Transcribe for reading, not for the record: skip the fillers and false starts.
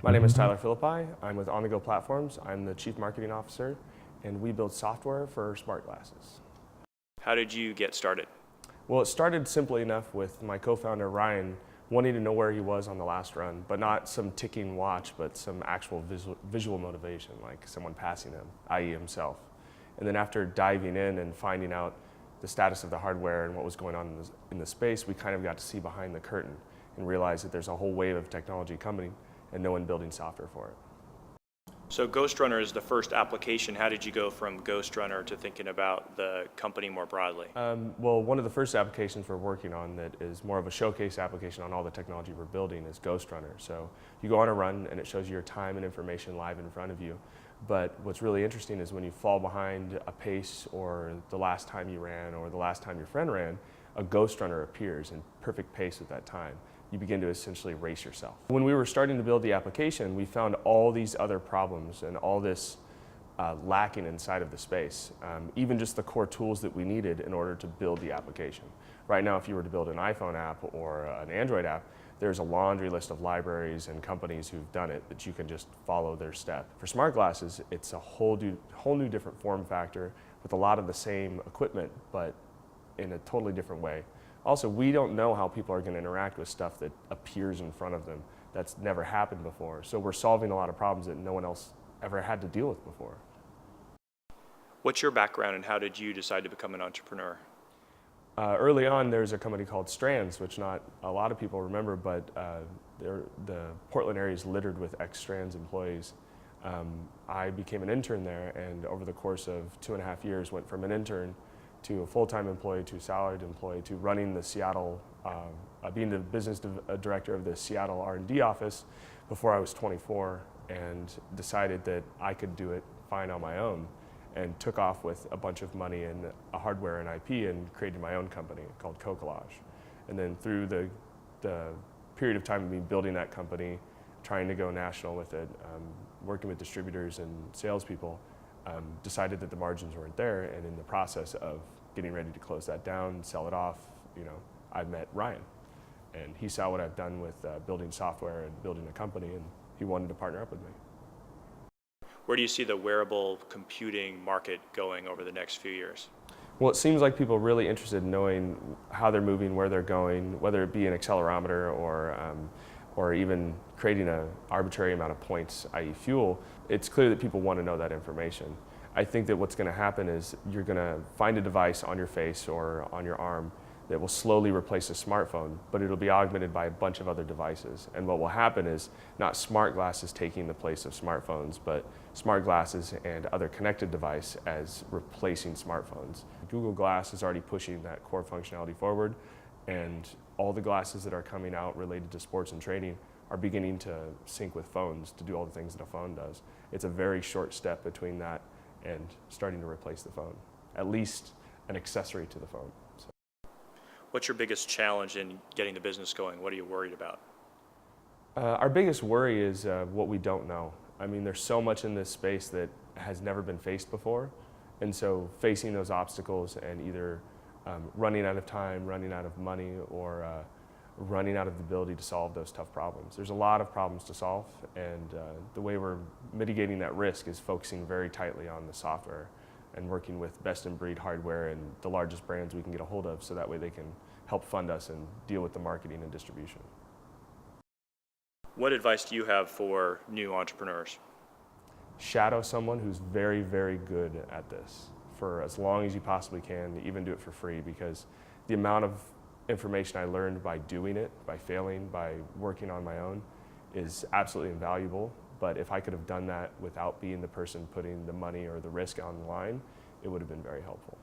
My name is Tyler Phillipi. I'm with On-the-Go Platforms. I'm the Chief Marketing Officer, and we build software for smart glasses. How did you get started? Well, it started simply enough with my co-founder, Ryan, wanting to know where he was on the last run, but not some ticking watch, but some actual visual motivation, like someone passing him, i.e. himself. And then after diving in and finding out the status of the hardware and what was going on in the space, we kind of got to see behind the curtain and realize that there's a whole wave of technology coming and no one building software for it. So Ghost Runner is the first application. How did you go from Ghost Runner to thinking about the company more broadly? Well, one of the first applications we're working on that is more of a showcase application on all the technology we're building is Ghost Runner. So you go on a run and it shows you your time and information live in front of you. But what's really interesting is when you fall behind a pace or the last time you ran or the last time your friend ran, a Ghost Runner appears in perfect pace at that time. You begin to essentially race yourself. When we were starting to build the application, we found all these other problems and all this lacking inside of the space, even just the core tools that we needed in order to build the application. Right now, if you were to build an iPhone app or an Android app, there's a laundry list of libraries and companies who've done it that you can just follow their step. For smart glasses, it's a whole new different form factor with a lot of the same equipment, but in a totally different way. Also, we don't know how people are going to interact with stuff that appears in front of them. That's never happened before. So we're solving a lot of problems that no one else ever had to deal with before. What's your background and how did you decide to become an entrepreneur? Early on, there's a company called Strands, which not a lot of people remember, but the Portland area is littered with ex-Strands employees. I became an intern there, and over the course of 2.5 years, went from an intern to a full-time employee, to a salaried employee, to running the Seattle, being the business director of the Seattle R&D office before I was 24, and decided that I could do it fine on my own, and took off with a bunch of money and a hardware and IP and created my own company called Co-Collage. And then through the period of time of me building that company, trying to go national with it, working with distributors and salespeople, decided that the margins weren't there, and in the process of getting ready to close that down, sell it off, I met Ryan, and he saw what I've done with building software and building a company, and he wanted to partner up with me. Where do you see the wearable computing market going over the next few years? Well, it seems like people are really interested in knowing how they're moving, where they're going, whether it be an accelerometer or even creating an arbitrary amount of points, i.e. fuel. It's clear that people want to know that information. I think that what's going to happen is you're going to find a device on your face or on your arm that will slowly replace a smartphone, but it'll be augmented by a bunch of other devices. And what will happen is not smart glasses taking the place of smartphones, but smart glasses and other connected device as replacing smartphones. Google Glass is already pushing that core functionality forward, and all the glasses that are coming out related to sports and training are beginning to sync with phones to do all the things that a phone does. It's a very short step between that and starting to replace the phone, at least an accessory to the phone. So. What's your biggest challenge in getting the business going? What are you worried about? Our biggest worry is what we don't know. I mean, there's so much in this space that has never been faced before, and so facing those obstacles and either running out of time, running out of money, or running out of the ability to solve those tough problems. There's a lot of problems to solve, and the way we're mitigating that risk is focusing very tightly on the software and working with best-in-breed hardware and the largest brands we can get a hold of, so that way they can help fund us and deal with the marketing and distribution. What advice do you have for new entrepreneurs? Shadow someone who's very, very good at this for as long as you possibly can, even do it for free, because the amount of information I learned by doing it, by failing, by working on my own is absolutely invaluable. But if I could have done that without being the person putting the money or the risk on the line, it would have been very helpful.